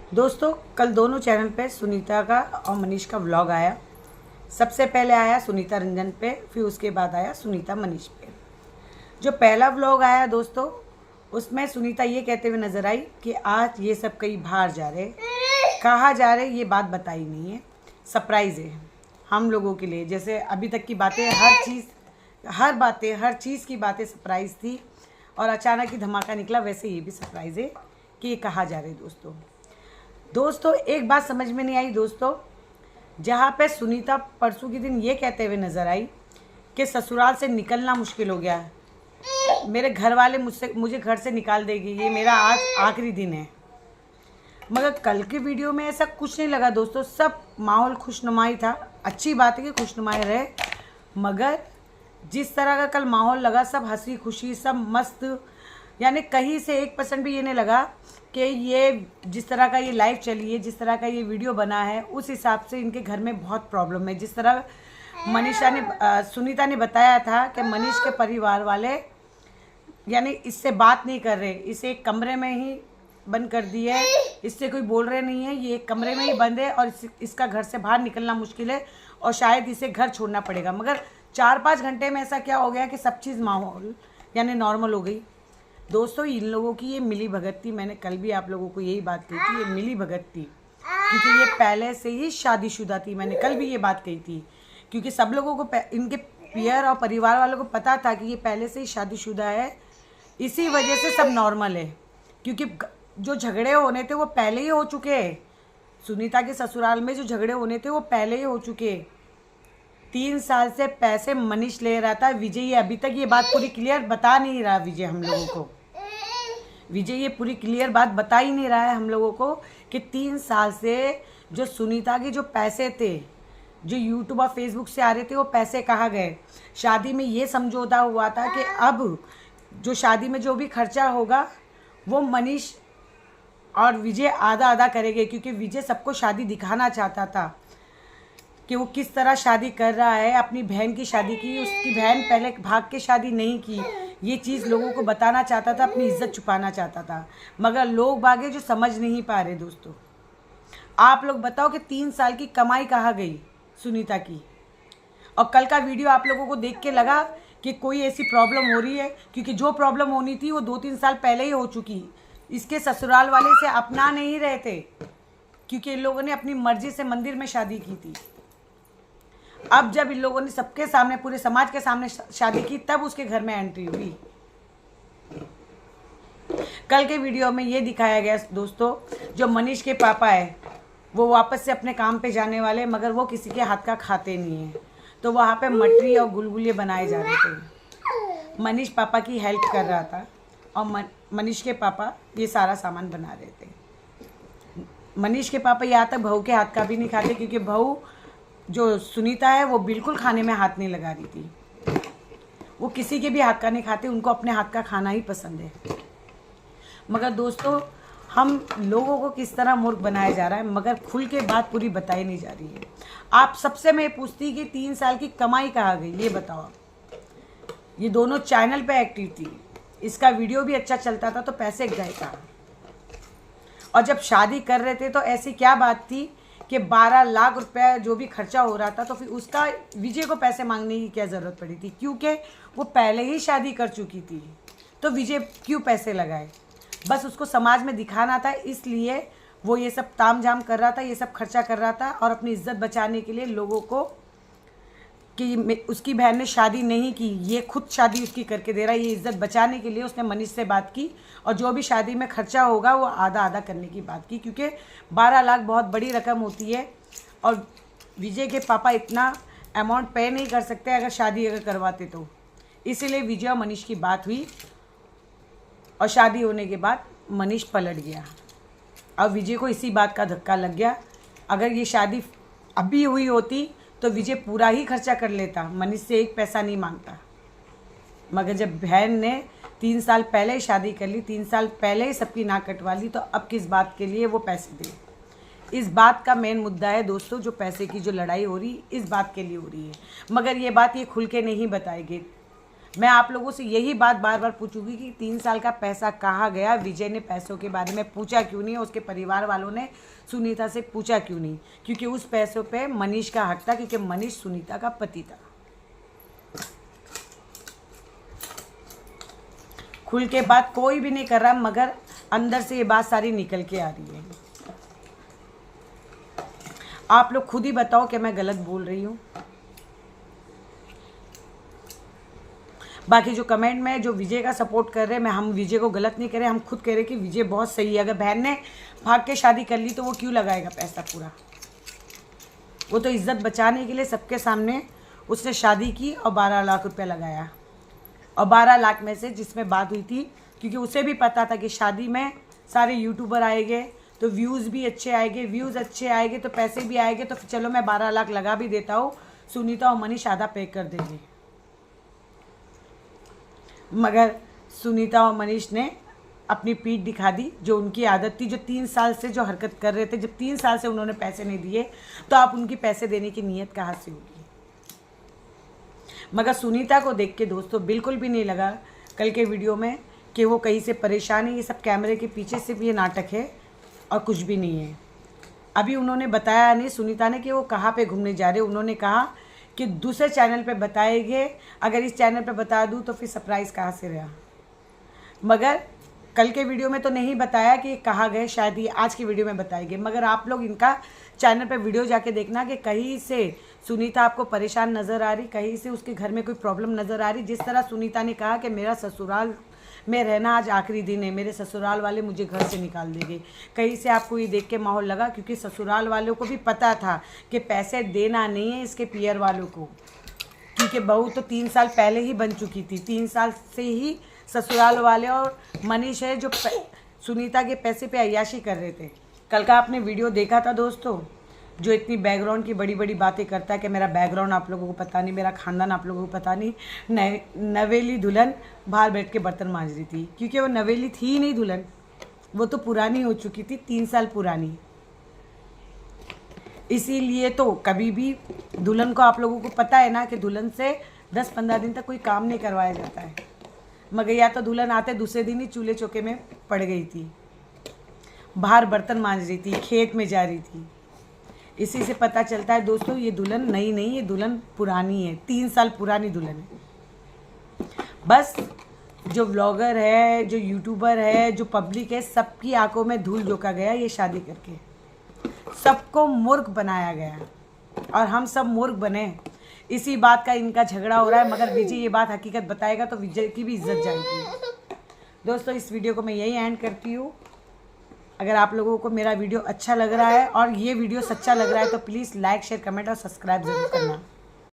दोस्तों कल दोनों चैनल पे सुनीता का और मनीष का व्लॉग आया। सबसे पहले आया सुनीता रंजन पे, फिर उसके बाद आया सुनीता मनीष पे। जो पहला व्लॉग आया दोस्तों, उसमें सुनीता ये कहते हुए नजर आई कि आज ये सब कहीं बाहर जा रहे, कहाँ जा रहे ये बात बताई नहीं है। सरप्राइज़ है हम लोगों के लिए। जैसे अभी तक की बातें हर चीज़ की बातें सरप्राइज़ थी और अचानक ही धमाका निकला, वैसे ये भी सरप्राइज़ है कि ये कहाँ जा रहे। दोस्तों एक बात समझ में नहीं आई दोस्तों, जहाँ पे सुनीता परसों के दिन ये कहते हुए नज़र आई कि ससुराल से निकलना मुश्किल हो गया है, मेरे घर वाले मुझे घर से निकाल देगी, ये मेरा आज आखिरी दिन है। मगर कल के वीडियो में ऐसा कुछ नहीं लगा दोस्तों, सब माहौल खुशनुमाई था। अच्छी बात है कि खुशनुमाई रहे, मगर जिस तरह का कल माहौल लगा, सब हंसी खुशी, सब मस्त, यानी कहीं से 1% भी ये नहीं लगा कि ये जिस तरह का ये लाइव चली है, जिस तरह का ये वीडियो बना है, उस हिसाब से इनके घर में बहुत प्रॉब्लम है। जिस तरह सुनीता ने बताया था कि मनीष के परिवार वाले यानी इससे बात नहीं कर रहे, इसे एक कमरे में ही बंद कर दिया है, इससे कोई बोल रहे नहीं है, ये एक कमरे में ही बंद है और इसका घर से बाहर निकलना मुश्किल है और शायद इसे घर छोड़ना पड़ेगा। मगर 4-5 घंटे में ऐसा क्या हो गया कि सब चीज़ माहौल यानी नॉर्मल हो गई। दोस्तों इन लोगों की ये मिली भगत थी, मैंने कल भी आप लोगों को यही बात कही थी, ये मिली भगत थी क्योंकि ये पहले से ही शादीशुदा थी। मैंने कल भी ये बात कही थी क्योंकि सब लोगों को इनके पियर और परिवार वालों को पता था कि ये पहले से ही शादीशुदा है, इसी वजह से सब नॉर्मल है। क्योंकि जो झगड़े होने थे वो पहले ही हो चुके हैं, सुनीता के ससुराल में जो झगड़े होने थे वो पहले ही हो चुके। 3 साल से पैसे मनीष ले रहा था, विजय अभी तक ये बात पूरी क्लियर बता नहीं रहा। विजय ये पूरी क्लियर बात बता ही नहीं रहा है हम लोगों को कि 3 साल से जो सुनीता के जो पैसे थे, जो यूट्यूब और फेसबुक से आ रहे थे, वो पैसे कहाँ गए। शादी में ये समझौता हुआ था कि अब जो शादी में जो भी खर्चा होगा वो मनीष और विजय आधा आधा करेंगे, क्योंकि विजय सबको शादी दिखाना चाहता था कि वो किस तरह शादी कर रहा है। अपनी बहन की शादी की, उसकी बहन पहले भाग के शादी नहीं की, ये चीज़ लोगों को बताना चाहता था, अपनी इज्जत छुपाना चाहता था। मगर लोग बागे जो समझ नहीं पा रहे। दोस्तों आप लोग बताओ कि 3 साल की कमाई कहाँ गई सुनीता की। और कल का वीडियो आप लोगों को देख के लगा कि कोई ऐसी प्रॉब्लम हो रही है, क्योंकि जो प्रॉब्लम होनी थी वो 2-3 साल पहले ही हो चुकी। इसके ससुराल वाले से अपना नहीं रहे थे क्योंकि इन लोगों ने अपनी मर्जी से मंदिर में शादी की थी। अब जब इन लोगों ने सबके सामने, पूरे समाज के सामने शादी की, तब उसके घर में एंट्री हुई। कल के वीडियो में ये दिखाया गया दोस्तों, जो मनीष के पापा है वो वापस से अपने काम पे जाने वाले, मगर वो किसी के हाथ का खाते नहीं है, तो वहाँ पे मटरी और गुलगुले बनाए जा रहे थे। मनीष पापा की हेल्प कर रहा था और मनीष के पापा ये सारा सामान बना रहे थे। मनीष के पापा यहाँ तक बहू के हाथ का भी नहीं खाते, क्योंकि बहू जो सुनीता है वो बिल्कुल खाने में हाथ नहीं लगा रही थी। वो किसी के भी हाथ का नहीं खाते, उनको अपने हाथ का खाना ही पसंद है। मगर दोस्तों हम लोगों को किस तरह मूर्ख बनाया जा रहा है, मगर खुल के बात पूरी बताई नहीं जा रही है। आप सबसे मैं पूछती कि 3 साल की कमाई कहाँ गई, ये बताओ आप। ये दोनों चैनल पे एक्टिव थी, इसका वीडियो भी अच्छा चलता था, तो पैसे गए कहाँ। और जब शादी कर रहे थे तो ऐसी क्या बात थी कि 12 लाख रुपए जो भी खर्चा हो रहा था, तो फिर उसका विजय को पैसे मांगने की क्या ज़रूरत पड़ी थी, क्योंकि वो पहले ही शादी कर चुकी थी। तो विजय क्यों पैसे लगाए, बस उसको समाज में दिखाना था, इसलिए वो ये सब तामझाम कर रहा था, ये सब खर्चा कर रहा था। और अपनी इज्जत बचाने के लिए लोगों को कि उसकी बहन ने शादी नहीं की, ये खुद शादी उसकी करके दे रहा है, ये इज्जत बचाने के लिए उसने मनीष से बात की और जो भी शादी में खर्चा होगा वो आधा आधा करने की बात की, क्योंकि 12 लाख बहुत बड़ी रकम होती है और विजय के पापा इतना अमाउंट पे नहीं कर सकते अगर शादी अगर करवाते तो। इसीलिए विजय और मनीष की बात हुई और शादी होने के बाद मनीष पलट गया। अब विजय को इसी बात का धक्का लग गया, अगर ये शादी अभी हुई होती तो विजय पूरा ही खर्चा कर लेता, मनीष से 1 पैसा नहीं मांगता। मगर जब बहन ने 3 साल पहले ही शादी कर ली, 3 साल पहले ही सबकी नाक कटवा ली, तो अब किस बात के लिए वो पैसे दे। इस बात का मेन मुद्दा है दोस्तों, जो पैसे की जो लड़ाई हो रही इस बात के लिए हो रही है। मगर ये बात ये खुल के नहीं बताएगी। मैं आप लोगों से यही बात बार बार पूछूंगी कि 3 साल का पैसा कहाँ गया। विजय ने पैसों के बारे में पूछा क्यों नहीं, उसके परिवार वालों ने सुनीता से पूछा क्यों नहीं? क्योंकि उस पैसों पे मनीष का हक था, क्योंकि मनीष सुनीता का पति था। खुल के बात कोई भी नहीं कर रहा, मगर अंदर से ये बात सारी निकल के आ रही है। आप लोग खुद ही बताओ कि मैं गलत बोल रही हूँ। बाकी जो कमेंट में जो विजय का सपोर्ट कर रहे हैं, हम विजय को गलत नहीं कर रहे, हम खुद कह रहे कि विजय बहुत सही है। अगर बहन ने भाग के शादी कर ली तो वो क्यों लगाएगा पैसा पूरा? वो तो इज्जत बचाने के लिए सबके सामने उसने शादी की और 12 लाख रुपया लगाया। और 12 लाख में से जिसमें बात हुई थी, क्योंकि उसे भी पता था कि शादी में सारे यूट्यूबर आएंगे तो व्यूज़ भी अच्छे आएंगे, व्यूज़ अच्छे आएंगे तो पैसे भी आएंगे, तो चलो मैं 12 लाख लगा भी देता हूँ, सुनीता और मनीष आधा पे कर देंगे। मगर सुनीता और मनीष ने अपनी पीठ दिखा दी, जो उनकी आदत थी, जो 3 साल से जो हरकत कर रहे थे। जब 3 साल से उन्होंने पैसे नहीं दिए तो आप उनकी पैसे देने की नीयत कहाँ से होगी? मगर सुनीता को देख के दोस्तों बिल्कुल भी नहीं लगा कल के वीडियो में कि वो कहीं से परेशान है। ये सब कैमरे के पीछे सिर्फ ये नाटक है और कुछ भी नहीं है। अभी उन्होंने बताया नहीं सुनीता ने कि वो कहाँ पे घूमने जा रहे। उन्होंने कहा कि दूसरे चैनल पे बताएंगे, अगर इस चैनल पे बता दूँ तो फिर सरप्राइज़ कहाँ से रहा। मगर कल के वीडियो में तो नहीं बताया कि कहाँ गए, शायद ये आज की वीडियो में बताएंगे। मगर आप लोग इनका चैनल पे वीडियो जाके देखना कि कहीं से सुनीता आपको परेशान नज़र आ रही, कहीं से उसके घर में कोई प्रॉब्लम नज़र आ रही। जिस तरह सुनीता ने कहा कि मेरा ससुराल में रहना आज आखिरी दिन है, मेरे ससुराल वाले मुझे घर से निकाल देंगे, कहीं से आपको ये देख के माहौल लगा। क्योंकि ससुराल वालों को भी पता था कि पैसे देना नहीं है इसके पियर वालों को, क्योंकि बहू तो 3 साल पहले ही बन चुकी थी। 3 साल से ही ससुराल वाले और मनीष है जो सुनीता के पैसे पे अय्याशी कर रहे थे। कल का आपने वीडियो देखा था दोस्तों, जो इतनी बैकग्राउंड की बड़ी बड़ी बातें करता है कि मेरा बैकग्राउंड आप लोगों को पता नहीं, मेरा खानदान आप लोगों को पता नहीं। नवेली दुल्हन बाहर बैठ के बर्तन मांज रही थी, क्योंकि वो नवेली थी ही नहीं दुल्हन, वो तो पुरानी हो चुकी थी, 3 साल पुरानी। इसीलिए तो कभी भी दुल्हन को आप लोगों को पता है ना कि दुल्हन से 10-15 दिन तक कोई काम नहीं करवाया जाता है। मगर या तो दुल्हन आते दूसरे दिन ही चूल्हे चौके में पड़ गई थी, बाहर बर्तन मांज रही थी, खेत में जा रही थी। इसी से पता चलता है दोस्तों ये दुल्हन नई नहीं, ये दुल्हन पुरानी है, 3 साल पुरानी दुल्हन है। बस जो व्लॉगर है, जो यूट्यूबर है, जो पब्लिक है, सबकी आंखों में धूल झोंका गया ये शादी करके। सबको मूर्ख बनाया गया और हम सब मूर्ख बने। इसी बात का इनका झगड़ा हो रहा है। मगर विजय ये बात हकीकत बताएगा तो विजय की भी इज्जत जाएगी। दोस्तों इस वीडियो को मैं यही एंड करती हूँ। अगर आप लोगों को मेरा वीडियो अच्छा लग रहा है और ये वीडियो सच्चा लग रहा है तो प्लीज़ लाइक, शेयर, कमेंट और सब्सक्राइब ज़रूर करना।